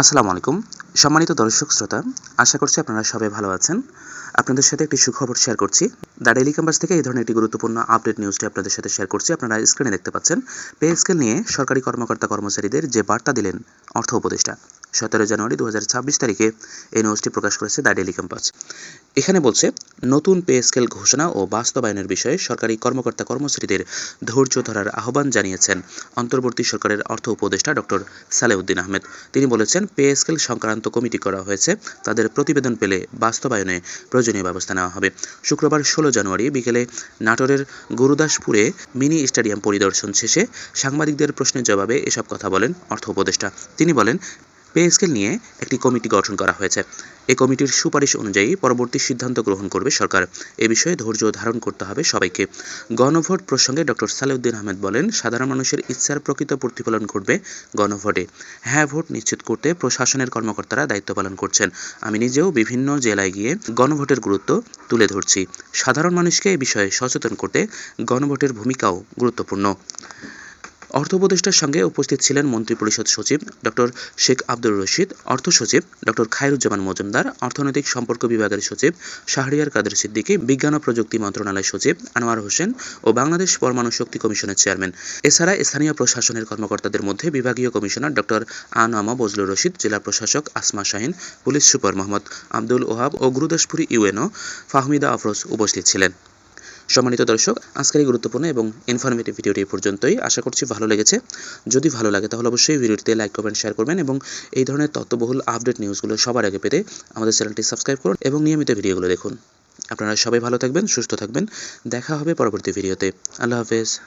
আসসালামু আলাইকুম। সম্মানিত দর্শক শ্রোতা, আশা করছি আপনারা সবাই ভালো আছেন। আপনাদের সাথে একটি সুখবর শেয়ার করছি। দ্য ডেইলি ক্যাম্পাস থেকে এই ধরনের একটি গুরুত্বপূর্ণ আপডেট নিউজটি আপনাদের সাথে শেয়ার করছি। আপনারা স্ক্রিনে দেখতে পাচ্ছেন। পে স্কেল নিয়ে সরকারি কর্মকর্তা-কর্মচারীদের যে বার্তা দিলেন অর্থ উপদেষ্টা। 17 জানুয়ারি 2026 তারিখে এই নিউজটি প্রকাশ করেছে দ্য ডেইলি ক্যাম্পাস। এখানে বলছে, নতুন পে স্কেল ঘোষণা ও বাস্তবায়নের বিষয়ে সরকারি কর্মকর্তা-কর্মচারীদের ধৈর্য ধরার আহ্বান জানিয়েছেন অন্তর্বর্তী সরকারের অর্থ উপদেষ্টা ডক্টর সালেউদ্দিন আহমেদ। তিনি বলেছেন, পে স্কেল সংক্রান্ত কমিটি করা হয়েছে, তাদের প্রতিবেদন পেলে বাস্তবায়নে প্রয়োজনীয় ব্যবস্থা নেওয়া হবে। শুক্রবার 16 জানুয়ারি বিকেলে নাটোরের গুরুদাসপুরে মিনি স্টেডিয়াম পরিদর্শন শেষে সাংবাদিকদের প্রশ্নের জবাবে এসব কথা বলেন অর্থ উপদেষ্টা। তিনি বলেন, পে স্কেল নিয়ে একটি কমিটি গঠন করা হয়েছে। এই কমিটির সুপারিশ অনুযায়ী পরবর্তী সিদ্ধান্ত গ্রহণ করবে সরকার। এ বিষয়ে ধৈর্য ধারণ করতে হবে সবাইকে। গণভোট প্রসঙ্গে ডক্টর সালেউদ্দিন আহমেদ বলেন, সাধারণ মানুষের ইচ্ছার প্রকৃত প্রতিফলন ঘটবে গণভোটে। হ্যাঁ ভোট নিশ্চিত করতে প্রশাসনের কর্মকর্তারা দায়িত্ব পালন করছেন। আমি নিজেও বিভিন্ন জেলায় গিয়ে গণভোটের গুরুত্ব তুলে ধরছি। সাধারণ মানুষকে এ বিষয়ে সচেতন করতে গণভোটের ভূমিকাও গুরুত্বপূর্ণ। অর্থ উপদেষ্টার সঙ্গে উপস্থিত ছিলেন মন্ত্রিপরিষদ সচিব ডক্টর শেখ আব্দুর রশিদ, অর্থ সচিব ডক্টর খায়রুজ্জামান মজুমদার, অর্থনৈতিক সম্পর্ক বিভাগের সচিব শাহরিয়ার কাদের সিদ্দিকী, বিজ্ঞান ও প্রযুক্তি মন্ত্রণালয় সচিব আনোয়ার হোসেন ও বাংলাদেশ পরমাণু শক্তি কমিশনের চেয়ারম্যান। এছাড়া স্থানীয় প্রশাসনের কর্মকর্তাদের মধ্যে বিভাগীয় কমিশনার ডক্টর আনআম বজলুর রশিদ, জেলা প্রশাসক আসমা শাহিন, পুলিশ সুপার মোহাম্মদ আব্দুল ওহাব ও গুরুদাসপুর ইউএনও ফাহমিদা আফরোজ উপস্থিত ছিলেন। সম্মানিত দর্শক, আজকের এই গুরুত্বপূর্ণ এবং ইনফরমেটিভ ভিডিওটি পর্যন্তই। আশা করছি ভালো লেগেছে। যদি ভালো লাগে তাহলে অবশ্যই ভিডিওটিতে লাইক, কমেন্ট, শেয়ার করবেন এবং এই ধরনের তথ্যবহুল আপডেট নিউজগুলো সবার আগে পেতে আমাদের চ্যানেলটি সাবস্ক্রাইব করুন এবং নিয়মিত ভিডিওগুলো দেখুন। আপনারা সবাই ভালো থাকবেন, সুস্থ থাকবেন। দেখা হবে পরবর্তী ভিডিওতে। আল্লাহ হাফেজ।